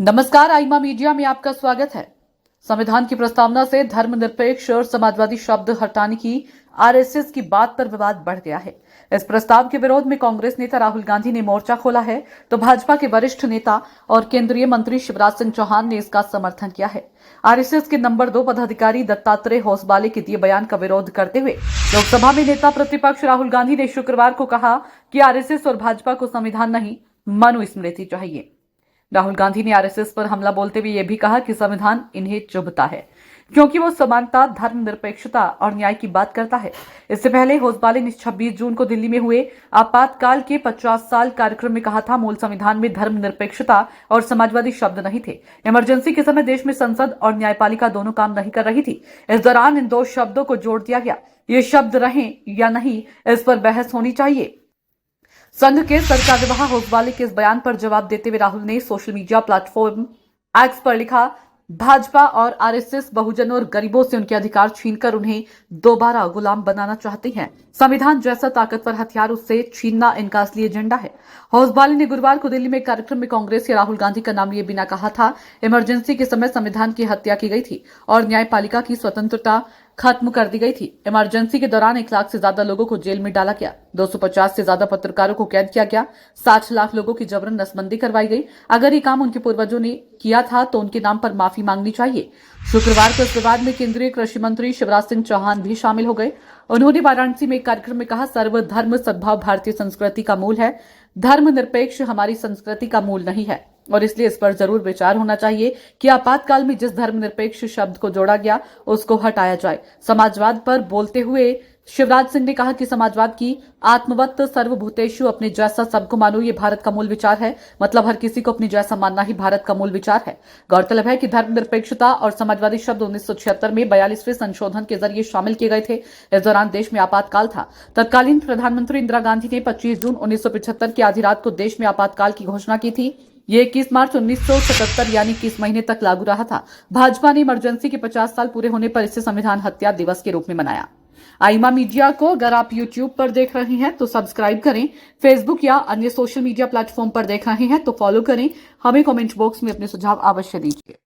नमस्कार, आईमा मीडिया में आपका स्वागत है। संविधान की प्रस्तावना से धर्मनिरपेक्ष और समाजवादी शब्द हटाने की आरएसएस की बात पर विवाद बढ़ गया है। इस प्रस्ताव के विरोध में कांग्रेस नेता राहुल गांधी ने मोर्चा खोला है, तो भाजपा के वरिष्ठ नेता और केंद्रीय मंत्री शिवराज सिंह चौहान ने इसका समर्थन किया है। आरएसएस के नंबर 2 पदाधिकारी दत्तात्रेय होसबाले के दिए बयान का विरोध करते हुए लोकसभा में नेता प्रतिपक्ष राहुल गांधी ने शुक्रवार को कहा कि आरएसएस और भाजपा को संविधान नहीं, मनुस्मृति चाहिए। राहुल गांधी ने आरएसएस पर हमला बोलते हुए यह भी कहा कि संविधान इन्हें चुभता है क्योंकि वो समानता, धर्मनिरपेक्षता और न्याय की बात करता है। इससे पहले होसबाले ने 26 जून को दिल्ली में हुए आपातकाल के 50 साल कार्यक्रम में कहा था, मूल संविधान में धर्मनिरपेक्षता और समाजवादी शब्द नहीं थे। इमरजेंसी के समय देश में संसद और न्यायपालिका दोनों काम नहीं कर रही थी। इस दौरान इन दो शब्दों को जोड़ दिया गया। ये शब्द रहें या नहीं, इस पर बहस होनी चाहिए। संघ के सरकार्यवाह होसबाले के इस बयान पर जवाब देते हुए राहुल ने सोशल मीडिया प्लेटफॉर्म एक्स पर लिखा, भाजपा और आरएसएस बहुजनों और गरीबों से उनके अधिकार छीनकर उन्हें दोबारा गुलाम बनाना चाहती हैं। संविधान जैसा ताकतवर हथियार उससे छीनना इनका असली एजेंडा है। होसबाले ने गुरुवार को दिल्ली में कार्यक्रम में कांग्रेस के राहुल गांधी का नाम लिए बिना कहा था, इमरजेंसी के समय संविधान की हत्या की गई थी और न्यायपालिका की स्वतंत्रता खत्म कर दी गई थी। इमरजेंसी के दौरान 1 लाख से ज्यादा लोगों को जेल में डाला गया, 250 से ज्यादा पत्रकारों को कैद किया गया, 60 लाख लोगों की जबरन नसबंदी करवाई गई। अगर ये काम उनके पूर्वजों ने किया था तो उनके नाम पर माफी मांगनी चाहिए। शुक्रवार को इस विवाद में केंद्रीय कृषि मंत्री शिवराज सिंह चौहान भी शामिल हो गए। उन्होंने वाराणसी में एक कार्यक्रम में कहा, सर्वधर्म सद्भाव भारतीय संस्कृति का मूल है, धर्मनिरपेक्ष हमारी संस्कृति का मूल नहीं है और इसलिए इस पर जरूर विचार होना चाहिए कि आपातकाल में जिस धर्मनिरपेक्ष शब्द को जोड़ा गया उसको हटाया जाए। समाजवाद पर बोलते हुए शिवराज सिंह ने कहा कि समाजवाद की आत्मवत सर्वभूतेषु अपने जैसा सबको मानो, ये भारत का मूल विचार है। मतलब हर किसी को अपने जैसा मानना ही भारत का मूल विचार है। गौरतलब है कि धर्मनिरपेक्षता और समाजवादी शब्द 1976 में 42वें संशोधन के जरिए शामिल किए गए थे। इस दौरान देश में आपातकाल था। तत्कालीन प्रधानमंत्री इंदिरा गांधी ने 25 जून 1975 की आधी रात को देश में आपातकाल की घोषणा की थी। ये 21 मार्च 1977 यानी 21 महीने तक लागू रहा था। भाजपा ने इमरजेंसी के 50 साल पूरे होने पर इसे संविधान हत्या दिवस के रूप में मनाया। आईमा मीडिया को अगर आप यूट्यूब पर देख रहे हैं तो सब्सक्राइब करें, फेसबुक या अन्य सोशल मीडिया प्लेटफॉर्म पर देख रहे हैं तो फॉलो करें। हमें कमेंट बॉक्स में अपने सुझाव अवश्य दीजिए।